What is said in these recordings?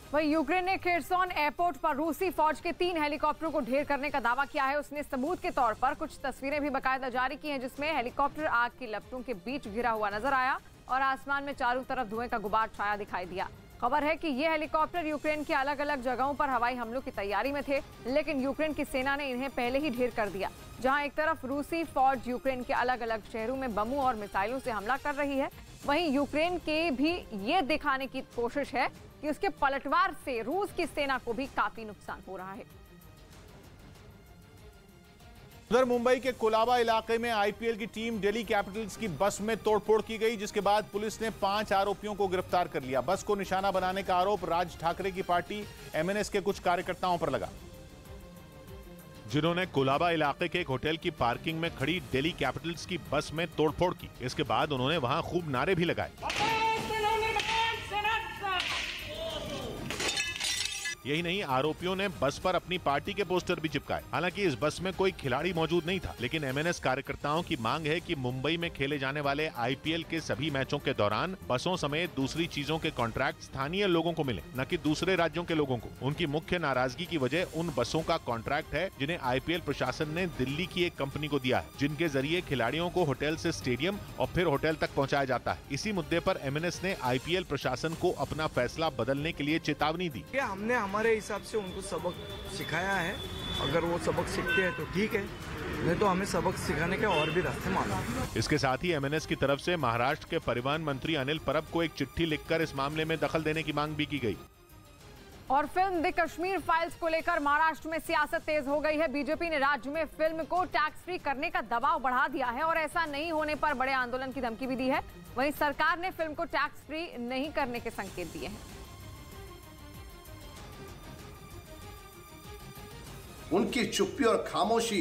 वहीं यूक्रेन ने Kherson airport पर रूसी फौज के 3 हेलीकॉप्टरों को ढेर करने का दावा किया है। उसने सबूत के तौर पर कुछ तस्वीरें भी बाकायदा जारी की हैं, जिसमें हेलीकॉप्टर आग की लपटों के बीच घिरा हुआ नजर आया और आसमान में चारों तरफ धुएं का गुबार छाया दिखाई दिया। खबर है कि ये हेलीकॉप्टर यूक्रेन की अलग अलग जगहों पर हवाई हमलों की तैयारी में थे, लेकिन यूक्रेन की सेना ने इन्हें पहले ही ढेर कर दिया। जहां एक तरफ रूसी फौज यूक्रेन के अलग अलग शहरों में बमों और मिसाइलों से हमला कर रही है, वहीं यूक्रेन के भी ये दिखाने की कोशिश है कि उसके पलटवार से रूस की सेना को भी काफी नुकसान हो रहा है। उधर मुंबई के कोलाबा इलाके में आईपीएल की टीम दिल्ली कैपिटल्स की बस में तोड़फोड़ की गई, जिसके बाद पुलिस ने 5 आरोपियों को गिरफ्तार कर लिया। बस को निशाना बनाने का आरोप राज ठाकरे की पार्टी एमएनएस के कुछ कार्यकर्ताओं पर लगा, जिन्होंने कोलाबा इलाके के एक होटल की पार्किंग में खड़ी दिल्ली कैपिटल्स की बस में तोड़फोड़ की। इसके बाद उन्होंने वहां खूब नारे भी लगाए। यही नहीं, आरोपियों ने बस पर अपनी पार्टी के पोस्टर भी चिपकाए। हालांकि इस बस में कोई खिलाड़ी मौजूद नहीं था, लेकिन एमएनएस कार्यकर्ताओं की मांग है कि मुंबई में खेले जाने वाले आईपीएल के सभी मैचों के दौरान बसों समेत दूसरी चीजों के कॉन्ट्रैक्ट स्थानीय लोगों को मिले, न कि दूसरे राज्यों के लोगों को। उनकी मुख्य नाराजगी की वजह उन बसों का कॉन्ट्रैक्ट है जिन्हें आईपीएल प्रशासन ने दिल्ली की एक कंपनी को दिया है, जिनके जरिए खिलाड़ियों को होटल से स्टेडियम और फिर होटल तक पहुँचाया जाता है। इसी मुद्दे पर एमएनएस ने आईपीएल प्रशासन को अपना फैसला बदलने के लिए चेतावनी दी। हमने हमारे हिसाब से उनको सबक सिखाया है, अगर वो सबक सीखते हैं तो ठीक है, नहीं तो हमें सबक सिखाने के और भी रास्ते मालूम। इसके साथ ही एमएनएस की तरफ से महाराष्ट्र के परिवहन मंत्री अनिल परब को एक चिट्ठी लिखकर इस मामले में दखल देने की मांग भी की गई। और फिल्म द कश्मीर फाइल्स को लेकर महाराष्ट्र में सियासत तेज हो गई है। बीजेपी ने राज्य में फिल्म को टैक्स फ्री करने का दबाव बढ़ा दिया है और ऐसा नहीं होने पर बड़े आंदोलन की धमकी भी दी है। वहीं सरकार ने फिल्म को टैक्स फ्री नहीं करने के संकेत दिए हैं। उनकी चुप्पी और खामोशी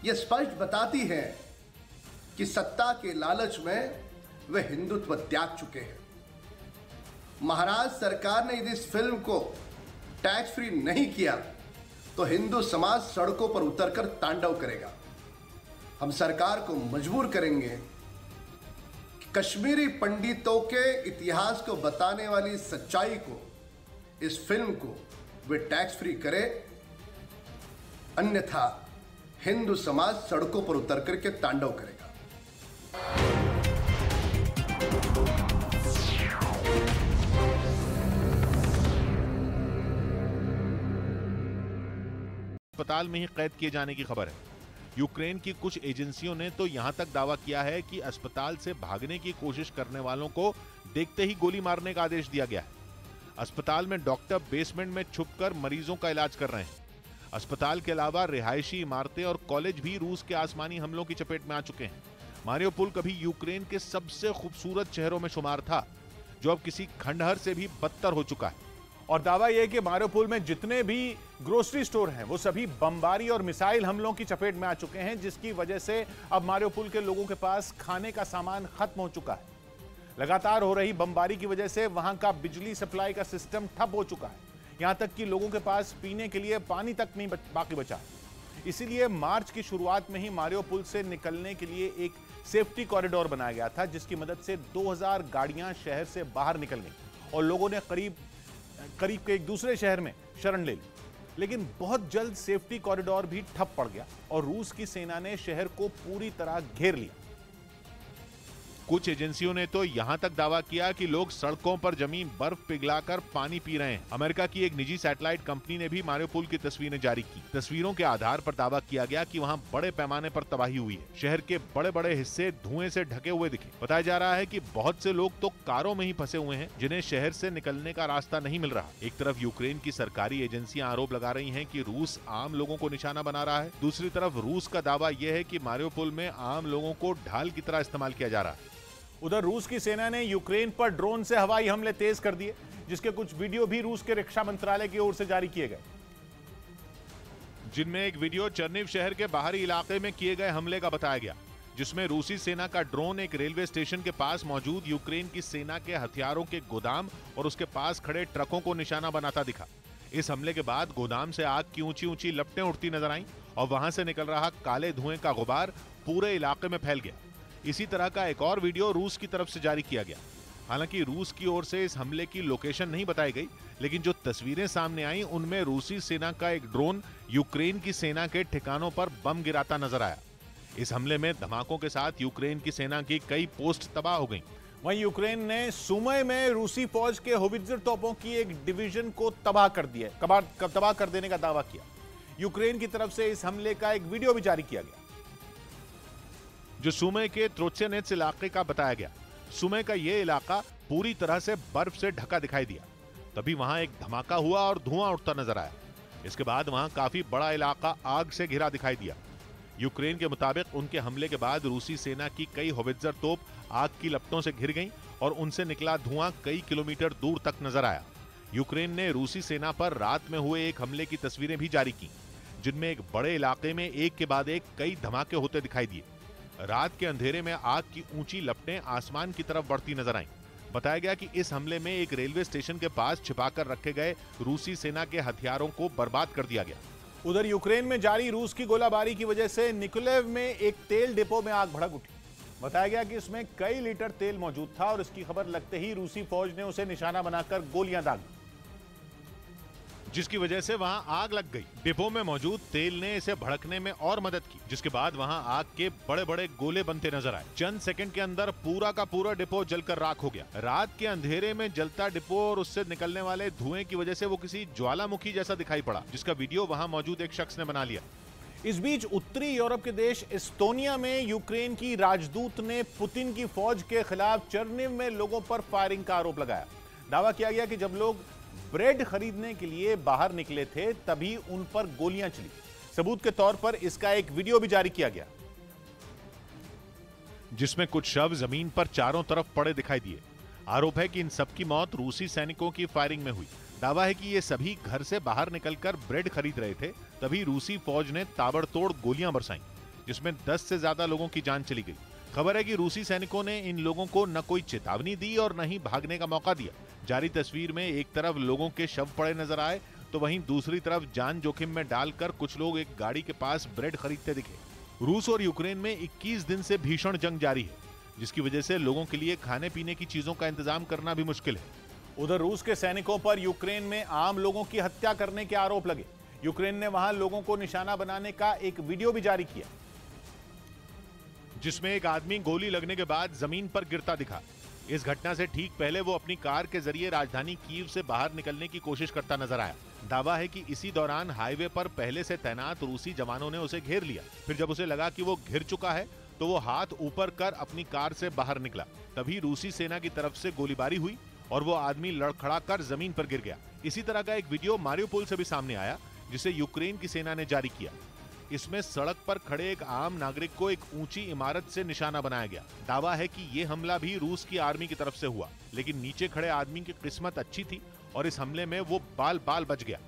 ये स्पष्ट बताती है कि सत्ता के लालच में वे हिंदुत्व त्याग चुके हैं। महाराष्ट्र सरकार ने यदि इस फिल्म को टैक्स फ्री नहीं किया तो हिंदू समाज सड़कों पर उतरकर तांडव करेगा। हम सरकार को मजबूर करेंगे कि कश्मीरी पंडितों के इतिहास को बताने वाली सच्चाई को, इस फिल्म को वे टैक्स फ्री करें, अन्यथा हिंदू समाज सड़कों पर उतर करके तांडव करेगा। अस्पताल में ही कैद किए जाने की खबर है। यूक्रेन की कुछ एजेंसियों ने तो यहां तक दावा किया है कि अस्पताल से भागने की कोशिश करने वालों को देखते ही गोली मारने का आदेश दिया गया है। अस्पताल में डॉक्टर बेसमेंट में छुपकर मरीजों का इलाज कर रहे हैं। अस्पताल के अलावा रिहायशी इमारतें और कॉलेज भी रूस के आसमानी हमलों की चपेट में आ चुके हैं। मारियोपोल कभी यूक्रेन के सबसे खूबसूरत शहरों में शुमार था, जो अब किसी खंडहर से भी बदतर हो चुका है। और दावा यह है कि मारियोपोल में जितने भी ग्रोसरी स्टोर हैं वो सभी बमबारी और मिसाइल हमलों की चपेट में आ चुके हैं, जिसकी वजह से अब मारियोपोल के लोगों के पास खाने का सामान खत्म हो चुका है। लगातार हो रही बमबारी की वजह से वहां का बिजली सप्लाई का सिस्टम ठप हो चुका है। यहां तक कि लोगों के पास पीने के लिए पानी तक नहीं बाकी बचा। इसीलिए मार्च की शुरुआत में ही मारियोपोल से निकलने के लिए एक सेफ्टी कॉरिडोर बनाया गया था, जिसकी मदद से 2000 गाड़ियां शहर से बाहर निकल गई और लोगों ने करीब के एक दूसरे शहर में शरण ले ली। लेकिन बहुत जल्द सेफ्टी कॉरिडोर भी ठप पड़ गया और रूस की सेना ने शहर को पूरी तरह घेर लिया। कुछ एजेंसियों ने तो यहां तक दावा किया कि लोग सड़कों पर जमी बर्फ पिघलाकर पानी पी रहे हैं। अमेरिका की एक निजी सैटेलाइट कंपनी ने भी मारियोपोल की तस्वीरें जारी की। तस्वीरों के आधार पर दावा किया गया कि वहां बड़े पैमाने पर तबाही हुई है। शहर के बड़े बड़े हिस्से धुएं से ढके हुए दिखे। बताया जा रहा है कि बहुत से लोग तो कारों में ही फंसे हुए हैं, जिन्हें शहर से निकलने का रास्ता नहीं मिल रहा। एक तरफ यूक्रेन की सरकारी एजेंसियां आरोप लगा रही हैं कि रूस आम लोगों को निशाना बना रहा है, दूसरी तरफ रूस का दावा यह है कि मारियोपोल में आम लोगों को ढाल की तरह इस्तेमाल किया जा रहा है। उधर रूस की सेना ने यूक्रेन पर ड्रोन से हवाई हमले तेज कर दिए, जिसके कुछ वीडियो भी रूस के रक्षा मंत्रालय की ओर से जारी किए गए, जिनमें एक वीडियो चर्निव शहर के बाहरी इलाके में किए गए हमले का बताया गया, जिसमें रूसी सेना का ड्रोन एक रेलवे स्टेशन के पास मौजूद यूक्रेन की सेना के हथियारों के गोदाम और उसके पास खड़े ट्रकों को निशाना बनाता दिखा। इस हमले के बाद गोदाम से आग की ऊंची ऊंची लपटें उठती नजर आईं और वहां से निकल रहा काले धुएं का गुबार पूरे इलाके में फैल गया। इसी तरह का एक और वीडियो रूस की तरफ से जारी किया गया। हालांकि रूस की ओर से इस हमले की लोकेशन नहीं बताई गई, लेकिन जो तस्वीरें सामने आई उनमें रूसी सेना का एक ड्रोन यूक्रेन की सेना के ठिकानों पर बम गिराता नजर आया। इस हमले में धमाकों के साथ यूक्रेन की सेना की कई पोस्ट तबाह हो गईं। वहीं यूक्रेन ने सुमय में रूसी फौज के होवित्जर तोपों की एक डिवीजन को तबाह कर देने का दावा किया। यूक्रेन की तरफ से इस हमले का एक वीडियो भी जारी किया गया, जो सुमय के त्रोत्सेनेत्स इलाके का बताया गया। सुमय का यह इलाका पूरी तरह से बर्फ से ढका दिखाई दिया। तभी वहां एक धमाका हुआ और धुआं उठता नजर आया। इसके बाद वहां काफी बड़ा इलाका आग से घिरा दिखाई दिया। यूक्रेन के मुताबिक उनके हमले के बाद रूसी सेना की कई होवित्जर तोप आग की लपटों से घिर गईं और उनसे निकला धुआं कई किलोमीटर दूर तक नजर आया। यूक्रेन ने रूसी सेना पर रात में हुए एक हमले की तस्वीरें भी जारी की, जिनमें एक बड़े इलाके में एक के बाद एक कई धमाके होते दिखाई दिए। रात के अंधेरे में आग की ऊंची लपटें आसमान की तरफ बढ़ती नजर आईं। बताया गया कि इस हमले में एक रेलवे स्टेशन के पास छिपाकर रखे गए रूसी सेना के हथियारों को बर्बाद कर दिया गया। उधर यूक्रेन में जारी रूस की गोलाबारी की वजह से निकोलेव में एक तेल डिपो में आग भड़क उठी। बताया गया कि इसमें कई लीटर तेल मौजूद था और इसकी खबर लगते ही रूसी फौज ने उसे निशाना बनाकर गोलियां दागी, जिसकी वजह से वहां आग लग गई। डिपो में मौजूद तेल ने इसे भड़कने में और मदद की, जिसके बाद वहां आग के बड़े बड़े गोले बनते नजर आए। चंद सेकंड के अंदर पूरा का पूरा डिपो जलकर राख हो गया। रात के अंधेरे में जलता डिपो और उससे निकलने वाले धुएं की वजह से वो किसी ज्वालामुखी जैसा दिखाई पड़ा, जिसका वीडियो वहां मौजूद एक शख्स ने बना लिया। इस बीच उत्तरी यूरोप के देश एस्टोनिया में यूक्रेन की राजदूत ने पुतिन की फौज के खिलाफ चर्निव में लोगों पर फायरिंग का आरोप लगाया। दावा किया गया कि जब लोग ब्रेड खरीदने के लिए बाहर निकले थे तभी उन पर गोलियां चली। सबूत के तौर पर इसका एक वीडियो भी जारी किया गया, जिसमें कुछ शव जमीन पर चारों तरफ पड़े दिखाई दिए। आरोप है कि इन सबकी मौत रूसी सैनिकों की फायरिंग में हुई। दावा है कि ये सभी घर से बाहर निकलकर ब्रेड खरीद रहे थे, तभी रूसी फौज ने ताबड़तोड़ गोलियां बरसाईं, जिसमें 10 से ज्यादा लोगों की जान चली गई। खबर है कि रूसी सैनिकों ने इन लोगों को न कोई चेतावनी दी और न ही भागने का मौका दिया। जारी तस्वीर में एक तरफ लोगों के शव पड़े नजर आए तो वहीं दूसरी तरफ जान जोखिम में डालकर कुछ लोग एक गाड़ी के पास ब्रेड खरीदते दिखे। रूस और यूक्रेन में 21 दिन से भीषण जंग जारी है, जिसकी वजह से लोगों के लिए खाने पीने की चीजों का इंतजाम करना भी मुश्किल है। उधर रूस के सैनिकों पर यूक्रेन में आम लोगों की हत्या करने के आरोप लगे। यूक्रेन ने वहां लोगों को निशाना बनाने का एक वीडियो भी जारी किया, जिसमें एक आदमी गोली लगने के बाद जमीन पर गिरता दिखा। इस घटना से ठीक पहले वो अपनी कार के जरिए राजधानी कीव से बाहर निकलने की कोशिश करता नजर आया। दावा है कि इसी दौरान हाईवे पर पहले से तैनात रूसी जवानों ने उसे घेर लिया। फिर जब उसे लगा कि वो घिर चुका है तो वो हाथ ऊपर कर अपनी कार से बाहर निकला। तभी रूसी सेना की तरफ से गोलीबारी हुई और वो आदमी लड़खड़ाकर जमीन पर गिर गया। इसी तरह का एक वीडियो मारियोपोल से भी सामने आया, जिसे यूक्रेन की सेना ने जारी किया। इसमें सड़क पर खड़े एक आम नागरिक को एक ऊंची इमारत से निशाना बनाया गया। दावा है कि यह हमला भी रूस की आर्मी की तरफ से हुआ, लेकिन नीचे खड़े आदमी की किस्मत अच्छी थी और इस हमले में वो बाल बाल बच गया।